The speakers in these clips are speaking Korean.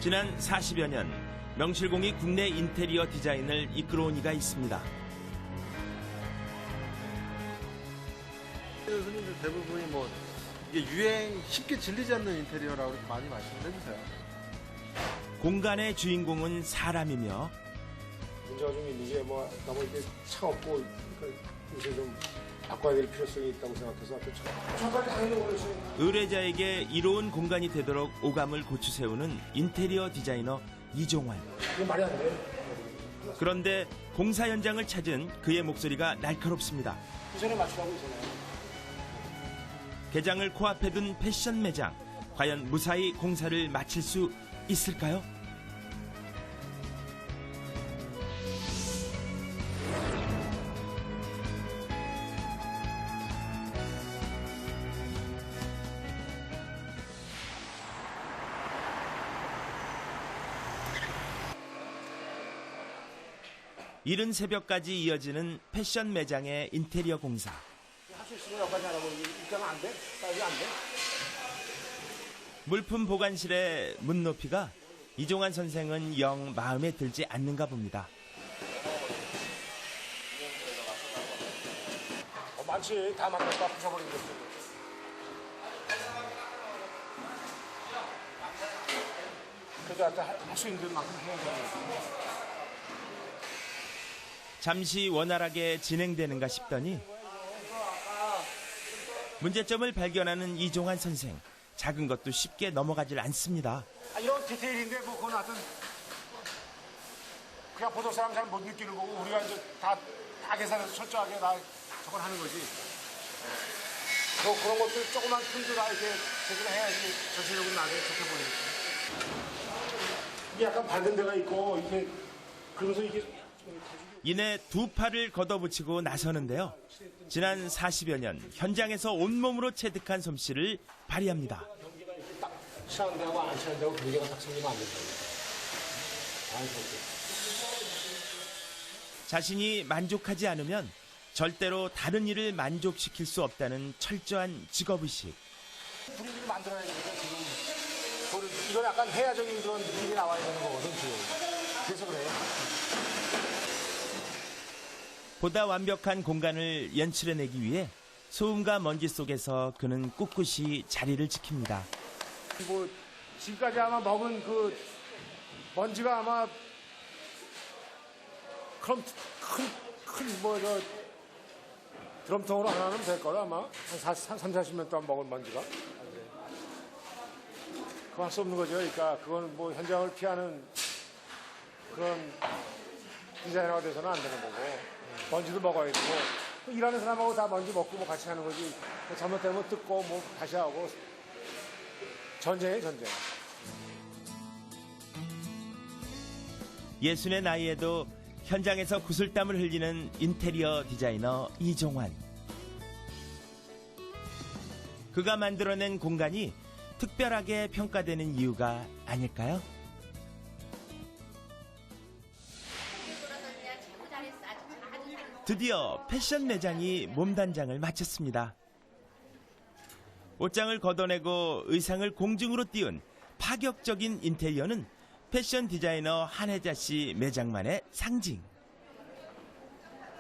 지난 40여 년 명실공히 국내 인테리어 디자인을 이끌어온 이가 있습니다. 손님들 대부분이 뭐 이게 유행 쉽게 질리지 않는 인테리어라고 많이 말씀을 해주세요. 공간의 주인공은 사람이며 문제가 좀 있는 게 뭐 너무 이게 차갑고 그러니까 요새 좀 바꿔야 될 필요성이 있다고 생각해서 저까지 당연히 올렸어요. 의뢰자에게 이로운 공간이 되도록 오감을 고추 세우는 인테리어 디자이너 이종환. 이게 말이 안 돼. 그런데 공사 현장을 찾은 그의 목소리가 날카롭습니다. 이전에 맞추라고 있잖아요. 개장을 코앞에 둔 패션 매장. 과연 무사히 공사를 마칠 수 있을까요? 이른 새벽까지 이어지는 패션 매장의 인테리어 공사. 할 수 있으면 여기까지 하라고. 입장은 안 돼? 사이즈 안 돼? 물품 보관실의 문 높이가 이종환 선생은 영 마음에 들지 않는가 봅니다. 많지. 다 만났다. 부숴버리는 거지. 그래도 할 수 있는 만큼 해야 돼. 잠시 원활하게 진행되는가 싶더니 문제점을 발견하는 이종환 선생. 작은 것도 쉽게 넘어가질 않습니다. 이런 디테일인데 뭐 그건 하여튼 그냥 보통 사람 잘 못 느끼는 거고 우리가 이제 다 계산해서 철저하게 다 저걸 하는 거지. 뭐 그런 것들 조그만 틈도 다 이렇게 제대로 해야지 전체적으로 나중에 좋게 보이니까. 이게 약간 밝은 데가 있고 이렇게 그러면서 이게 이내 두 팔을 걷어붙이고 나서는데요. 지난 40여 년 현장에서 온몸으로 체득한 솜씨를 발휘합니다. 시간 되고 안 시간 되고 분위기가 딱 생기면 안 된다. 자신이 만족하지 않으면 절대로 다른 일을 만족시킬 수 없다는 철저한 직업의식. 분위기를 만들어야 되니까 지금 이건 약간 회화적인 그런 느낌이 나와야 되는 거거든 지금. 그래서 그래요. 보다 완벽한 공간을 연출해내기 위해 소음과 먼지 속에서 그는 꿋꿋이 자리를 지킵니다. 뭐 지금까지 아마 먹은 그 먼지가 아마 그럼 큰뭐저 드럼통으로 하나는 될 거라 아마 한 40년 동안 먹은 먼지가. 그거 할 수 없는 거죠. 그러니까 그건 뭐 현장을 피하는 그런 디자이너가 돼서는 안 되는 거고. 먼지도 먹어야 되고 일하는 사람하고 다 먼지 먹고 뭐 같이 하는 거지. 잘못되면 뜯고 뭐 다시 하고 전쟁이에요, 전쟁. 60의 나이에도 현장에서 구슬땀을 흘리는 인테리어 디자이너 이종환. 그가 만들어낸 공간이 특별하게 평가되는 이유가 아닐까요? 드디어 패션 매장이 몸단장을 마쳤습니다. 옷장을 걷어내고 의상을 공중으로 띄운 파격적인 인테리어는 패션 디자이너 한혜자 씨 매장만의 상징.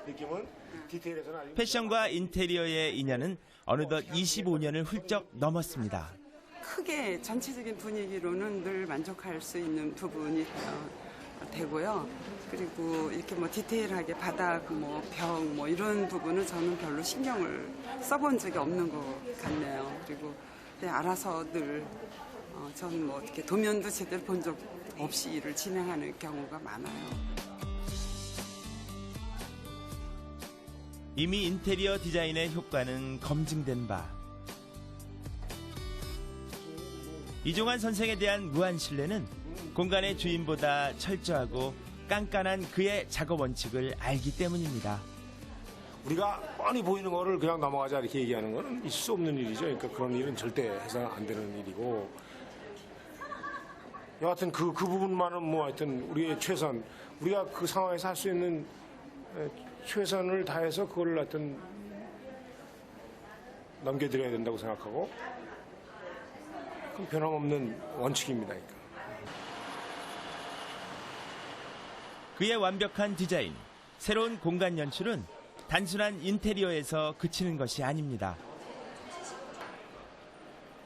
느낌은 디테일에서는 아주 패션과 인테리어의 인연은 어느덧 25년을 훌쩍 넘었습니다. 크게 전체적인 분위기로는 늘 만족할 수 있는 부분이 되고요. 그리고 이렇게 뭐 디테일하게 바닥, 뭐 벽, 뭐 이런 부분은 저는 별로 신경을 써본 적이 없는 것 같네요. 그리고 그냥 알아서 늘 저는 뭐 어떻게 도면도 제대로 본 적 없이 일을 진행하는 경우가 많아요. 이미 인테리어 디자인의 효과는 검증된 바. 이종환 선생에 대한 무한 신뢰는 공간의 주인보다 철저하고 깐깐한 그의 작업 원칙을 알기 때문입니다. 우리가 뻔히 보이는 거를 그냥 넘어가자 이렇게 얘기하는 거는 있을 수 없는 일이죠. 그러니까 그런 일은 절대 해서 안 되는 일이고 여하튼 그 부분만은 뭐 하여튼 우리의 최선, 우리가 그 상황에서 할 수 있는 최선을 다해서 그걸 하여튼 넘겨드려야 된다고 생각하고 그 변함없는 원칙입니다. 그러니까. 그의 완벽한 디자인, 새로운 공간 연출은 단순한 인테리어에서 그치는 것이 아닙니다.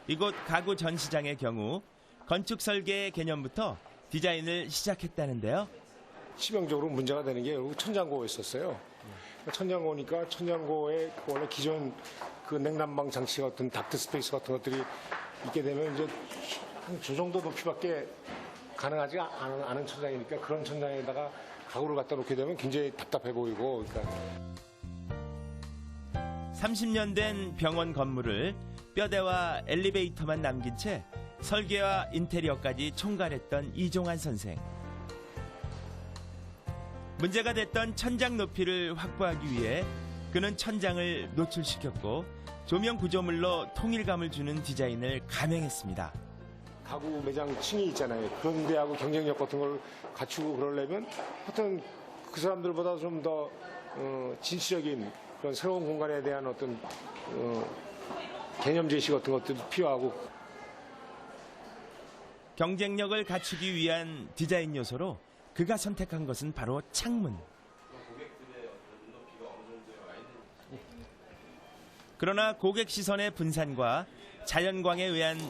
이곳 가구 전시장의 경우 건축 설계의 개념부터 디자인을 시작했다는데요. 치명적으로 문제가 되는 게 천장고였었어요. 천장고니까 천장고에 원래 기존 그 냉난방 장치 같은 닥트 스페이스 같은 것들이 있게 되면 이제 한 저 정도 높이밖에 가능하지 않은 천장이니까 그런 천장에다가 가구를 갖다 놓게 되면 굉장히 답답해 보이고 그러니까 30년 된 병원 건물을 뼈대와 엘리베이터만 남긴 채 설계와 인테리어까지 총괄했던 이종환 선생. 문제가 됐던 천장 높이를 확보하기 위해 그는 천장을 노출시켰고 조명 구조물로 통일감을 주는 디자인을 감행했습니다. 가구 매장 층이 있잖아요. 그런 데하고 경쟁력 같은 걸 갖추고 그러려면 하여튼 그 사람들보다 좀 더 진취적인 그런 새로운 공간에 대한 어떤 개념 제시 같은 것도 필요하고 경쟁력을 갖추기 위한 디자인 요소로 그가 선택한 것은 바로 창문. 그러나 고객 시선의 분산과 자연광에 의한